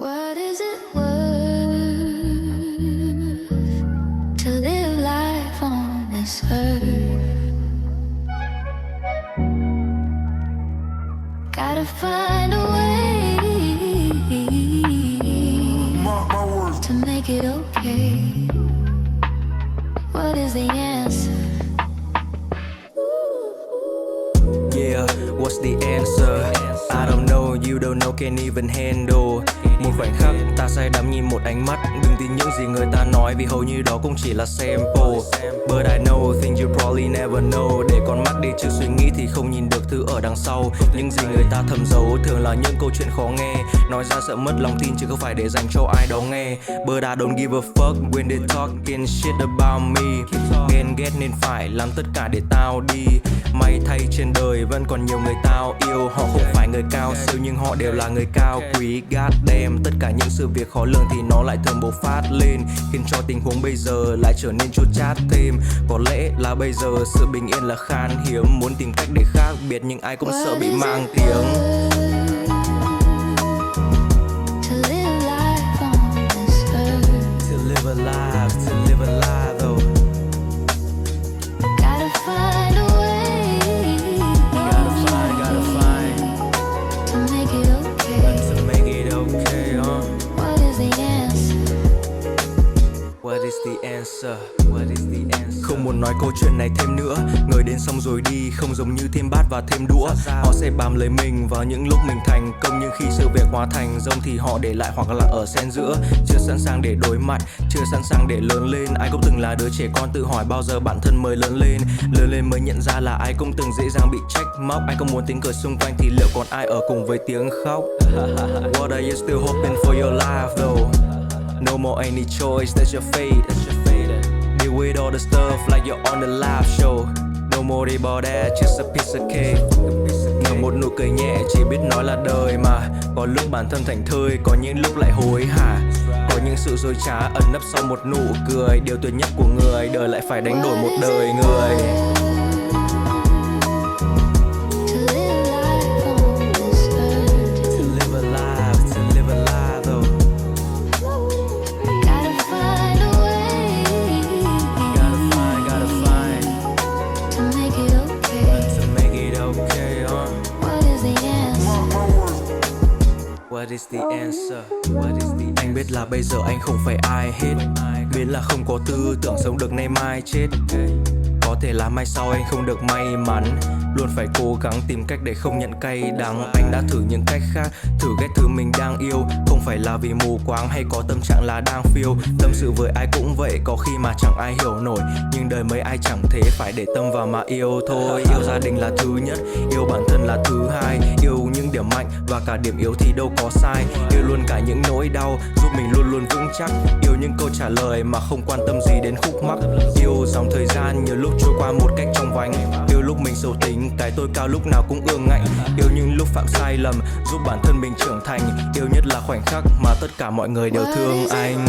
What is it worth to live life on this earth? Gotta find a way to make it okay. What is the answer? Yeah, what's the answer? I don't know, you don't know, can't even handle. Một khoảnh khắc ta say đắm nhìn một ánh mắt. Đừng tin những gì người ta nói vì hầu như đó cũng chỉ là sample. But I know things you probably never know. Để con mắt đi trước suy nghĩ thì không nhìn được thứ ở đằng sau. Những gì người ta thầm giấu thường là những câu chuyện khó nghe. Nói ra sợ mất lòng tin chứ không phải để dành cho ai đó nghe. But I don't give a fuck when they talking shit about me. Ghen ghét nên phải làm tất cả để tao đi. May thay trên đời vẫn còn nhiều người tao yêu. Họ không phải người cao siêu nhưng họ đều là người cao quý. God damn, tất cả những sự việc khó lường thì nó lại thường bộc phát lên, khiến cho tình huống bây giờ lại trở nên chua chát thêm. Có lẽ là bây giờ sự bình yên là khan hiếm. Muốn tìm cách để khác biệt nhưng ai cũng sợ bị mang tiếng. To live a life though. Gotta find a way to make it okay. To make it okay, huh? What is the answer? What is the answer? What is the answer? Không muốn nói câu chuyện này thêm nữa. Người đến xong rồi đi, không giống như thêm bát và thêm đũa. Họ sẽ bám lấy mình vào những lúc mình thành công, nhưng khi sự việc hóa thành rông thì họ để lại hoặc là ở xen giữa. Chưa sẵn sàng để đối mặt, chưa sẵn sàng để lớn lên. Ai cũng từng là đứa trẻ con tự hỏi bao giờ bản thân mới lớn lên. Lớn lên mới nhận ra là ai cũng từng dễ dàng bị trách móc. Ai cũng muốn tiếng cười xung quanh thì liệu còn ai ở cùng với tiếng khóc? What are you still hoping for your life though? No more any choice, that's your fate. Deal with all the stuff like you're on the live show. No more about that, just a piece of cake. Nở một nụ cười nhẹ, chỉ biết nói là đời mà. Có lúc bản thân thành thơi, có những lúc lại hối hả. Có những sự dối trá ẩn nấp sau một nụ cười. Điều tuyệt nhất của người, đời lại phải đánh đổi một đời người. What is the answer? What is the answer? Anh biết là bây giờ anh không phải ai hết. Biết là không có tư tưởng sống được nay mai chết. Có thể là mai sau anh không được may mắn. Luôn phải cố gắng tìm cách để không nhận cay đắng. Anh đã thử những cách khác, thử ghét thứ mình đang yêu. Không phải là vì mù quáng hay có tâm trạng là đang phiêu. Tâm sự với ai cũng vậy, có khi mà chẳng ai hiểu nổi. Nhưng đời mấy ai chẳng thế, phải để tâm vào mà yêu thôi. Yêu gia đình là thứ nhất, yêu bản thân là thứ hai. Yêu những điểm mạnh và cả điểm yếu thì đâu có sai. Yêu luôn cả những nỗi đau, giúp mình luôn luôn vững chắc. Yêu những câu trả lời mà không quan tâm gì đến khúc mắc. Yêu dòng thời gian nhiều lúc trôi qua một cách trong vánh. Yêu lúc mình xấu tính, cái tôi cao lúc nào cũng ương ngạnh. Yêu những lúc phạm sai lầm, giúp bản thân mình trưởng thành. Yêu nhất là khoảnh khắc mà tất cả mọi người đều thương anh.